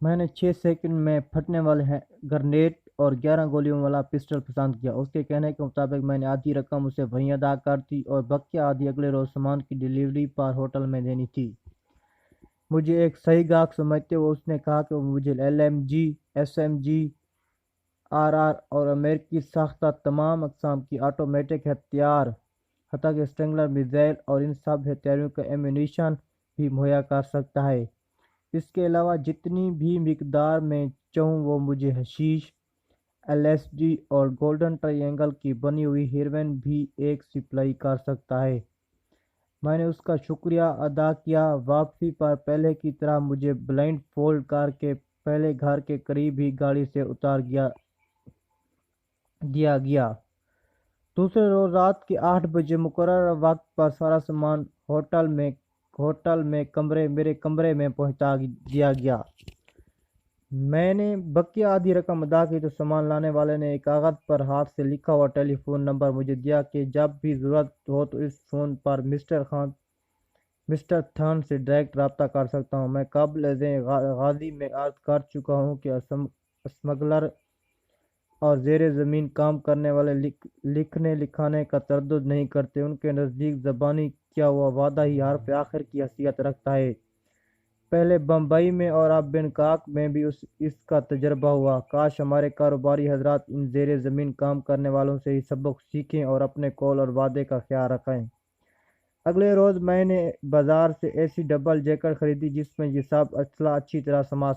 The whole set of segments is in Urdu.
میں نے 6 سیکنڈ میں پھٹنے والے گرنیڈ اور 11 گولیوں والا پسٹل پسند کیا۔ اس کے کہنے کے مطابق میں نے آدھی رقم اسے وہیں ادا کر دی اور بقیہ آدھی اگلے روز سامان کی ڈلیوری پر ہوٹل میں دینی تھی۔ مجھے ایک صحیح گاہک سمجھتے ہوئے اس نے کہا کہ وہ مجھے LMG، SMG، RR اور امریکی ساختہ تمام اقسام کی آٹومیٹک ہتھیار، حتیٰ کہ اسٹرنگلر میزائل اور ان سب ہتھیاروں کا ایمونیشن بھی مہیا کر سکتا ہے۔ اس کے علاوہ جتنی بھی مقدار میں چاہوں وہ مجھے حشیش، LSD اور گولڈن ٹرائی اینگل کی بنی ہوئی ہیروئن بھی ایک سپلائی کر سکتا ہے۔ میں نے اس کا شکریہ ادا کیا۔ واپسی پر پہلے کی طرح مجھے بلائنڈ فولڈ کر کے پہلے گھر کے قریب ہی گاڑی سے اتار دیا گیا۔ دوسرے روز رات کے 8 بجے مقررہ وقت پر سارا سامان ہوٹل میں میرے کمرے میں پہنچا دیا گیا۔ میں نے بقیہ آدھی رقم ادا کی تو سامان لانے والے نے ایک کاغذ پر ہاتھ سے لکھا ہوا ٹیلی فون نمبر مجھے دیا کہ جب بھی ضرورت ہو تو اس فون پر مسٹر تھان سے ڈائریکٹ رابطہ کر سکتا ہوں۔ میں قبل ازیں غازی میں عرض کر چکا ہوں کہ اسمگلر اور زیر زمین کام کرنے والے لکھنے لکھانے کا تردد نہیں کرتے۔ ان کے نزدیک زبانی کیا ہوا وعدہ ہی حرف آخر کی حیثیت رکھتا ہے۔ پہلے بمبئی میں اور اب بینکاک میں بھی اس کا تجربہ ہوا۔ کاش ہمارے کاروباری حضرات ان زیر زمین کام کرنے والوں سے ہی سبق سیکھیں اور اپنے قول اور وعدے کا خیال رکھیں۔ اگلے روز میں نے بازار سے ایسی ڈبل جیکٹ خریدی جس میں یہ سب اسلحہ اچھی طرح سما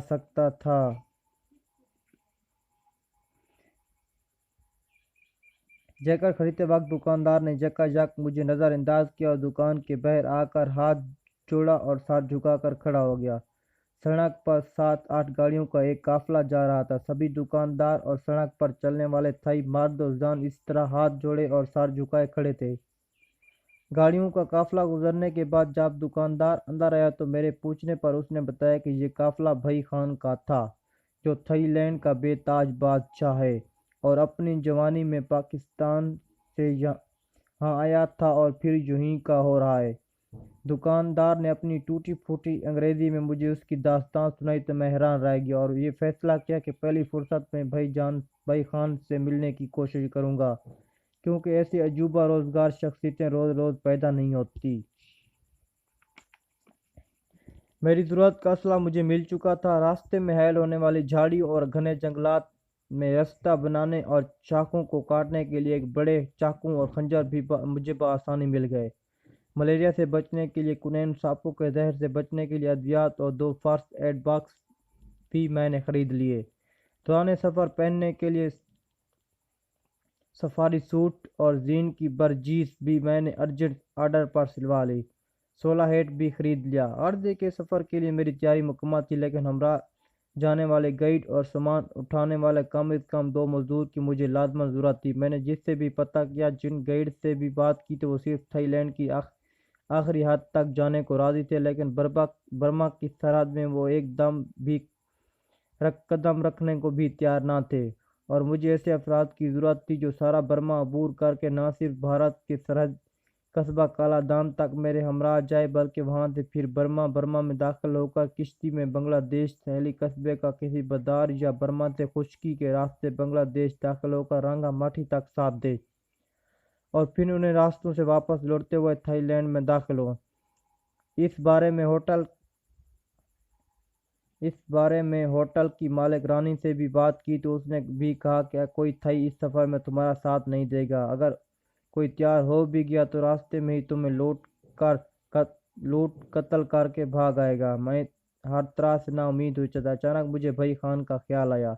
سکتا تھا۔ جیکٹ خریدتے وقت دکاندار نے یکا یک مجھے نظر انداز کیا اور دکان کے باہر آ کر ہاتھ جوڑا اور سر جھکا کر کھڑا ہو گیا۔ سڑک پر 7-8 گاڑیوں کا ایک قافلہ جا رہا تھا۔ سبھی دکاندار اور سڑک پر چلنے والے تھائی مرد و زن اس طرح ہاتھ جوڑے اور سر جھکائے کھڑے تھے۔ گاڑیوں کا قافلہ گزرنے کے بعد جب دکاندار اندر آیا تو میرے پوچھنے پر اس نے بتایا کہ یہ قافلہ بھائی خان کا تھا، جو تھائی لینڈ کا بے تاج بادشاہ ہے اور اپنی جوانی میں پاکستان سے یہاں آیا تھا اور پھر یہیں کا ہو رہا ہے۔ دکاندار نے اپنی ٹوٹی پھوٹی انگریزی میں مجھے اس کی داستان سنائی تو میں حیران رہ گیا اور یہ فیصلہ کیا کہ پہلی فرصت میں بھائی خان سے ملنے کی کوشش کروں گا، کیونکہ ایسی عجوبہ روزگار شخصیتیں روز روز پیدا نہیں ہوتی۔ میری ضرورت کا اسلحہ مجھے مل چکا تھا۔ راستے میں حائل ہونے والی جھاڑیوں اور گھنے جنگلات میں راستہ بنانے اور شاخوں کو کاٹنے کے لیے ایک بڑے چاقو اور خنجر بھی مجھے بآسانی مل گئے۔ ملیریا سے بچنے کے لیے کنین، سانپوں کے زہر سے بچنے کے لیے ادویات اور 2 فرسٹ ایڈ باکس بھی میں نے خرید لیے۔ دوران سفر پہننے کے لیے سفاری سوٹ اور زین کی برجیس بھی میں نے ارجنٹ آرڈر پر سلوا لی۔ 16 ہیٹ بھی خرید لیا۔ عرضے کے سفر کے لیے میری تیاری مکمل تھی، لیکن ہمراہ جانے والے گائیڈ اور سامان اٹھانے والے کم از کم 2 مزدور کی مجھے لازماً ضرورت تھی۔ میں نے جس سے بھی پتہ کیا، جن گائیڈ سے بھی بات کی تو وہ صرف تھائی لینڈ کی آخری حد تک جانے کو راضی تھے، لیکن برما کی سرحد میں وہ ایک دم بھی قدم رکھنے کو بھی تیار نہ تھے، اور مجھے ایسے افراد کی ضرورت تھی جو سارا برما عبور کر کے نہ صرف بھارت کے سرحدی قصبہ کالا دام تک میرے ہمراہ جائے، بلکہ وہاں سے پھر برما میں داخل ہو کر کشتی میں بنگلہ دیش ساحلی قصبے کا کسی بازار یا برما سے خشکی کے راستے بنگلہ دیش داخل ہو کر رانگا ماٹھی تک ساتھ دے اور پھر انہیں راستوں سے واپس لوٹتے ہوئے تھائی لینڈ میں داخل ہو۔ اس بارے میں ہوٹل کی مالک رانی سے بھی بات کی تو اس نے بھی کہا کہ کوئی تھائی اس سفر میں تمہارا ساتھ نہیں دے گا۔ اگر کوئی تیار ہو بھی گیا تو راستے میں ہی تمہیں لوٹ قتل کر کے بھاگ آئے گا۔ میں ہر طرح سے نا امید ہوئی تھا۔ اچانک مجھے بھائی خان کا خیال آیا۔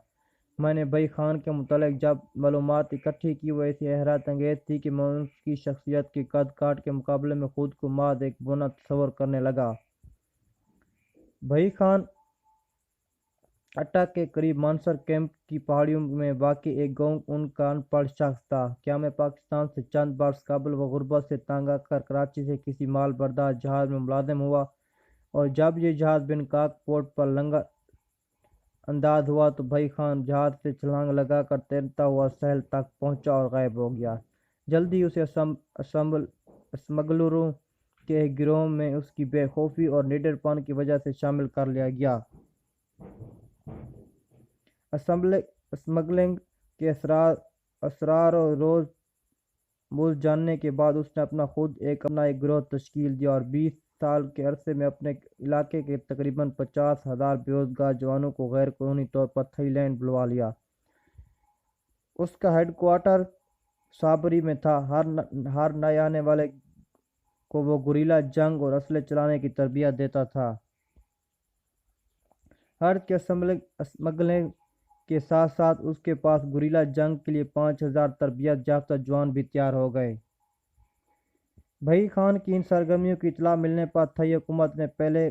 میں نے بھائی خان کے متعلق جب معلومات اکٹھی کی وہ ایسی حیرت انگیز تھی کہ میں اس کی شخصیت کے قد کاٹ کے مقابلے میں خود کو محض ایک بونا تصور کرنے لگا۔ بھائی خان اٹا کے قریب مانسر کیمپ کی پہاڑیوں میں واقع ایک گاؤں ان کا ان پڑھ شخص تھا۔ کیا میں پاکستان سے چند برس قبل وہ غربت سے تنگ آ کر کراچی سے کسی مال بردار جہاز میں ملازم ہوا، اور جب یہ جہاز بینکاک پورٹ پر لنگر انداز ہوا تو بھائی خان جہاز سے چھلانگ لگا کر تیرتا ہوا ساحل تک پہنچا اور غائب ہو گیا۔ جلدی اسے اسمگلروں کے ایک گروہ میں اس کی بے خوفی اور نڈر پن کی وجہ سے شامل کر لیا گیا۔ اسمگلنگ کے اسرار و روز جاننے کے بعد اس نے اپنا ایک گروہ تشکیل دیا اور 20 سال کے عرصے میں اپنے علاقے کے تقریباً 50,000 بے روزگار جوانوں کو غیر قانونی طور پر تھائی لینڈ بلوا لیا۔ اس کا ہیڈ کوارٹر صابری میں تھا۔ ہر نئے آنے والے کو وہ گوریلا جنگ اور اسلحے چلانے کی تربیت دیتا تھا۔ ہرٹ کے اسمگلنگ کے ساتھ ساتھ اس کے پاس گوریلا جنگ کے لیے 5,000 تربیت یافتہ جوان بھی تیار ہو گئے۔ بھائی خان کی ان سرگرمیوں کی اطلاع ملنے پر تھائی حکومت نے پہلے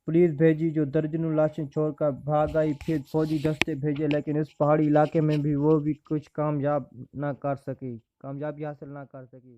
پولیس بھیجی جو درجنوں لاشیں چھوڑ کر بھاگ آئی، پھر فوجی دستے بھیجے، لیکن اس پہاڑی علاقے میں بھی وہ کچھ کامیابی حاصل نہ کر سکی۔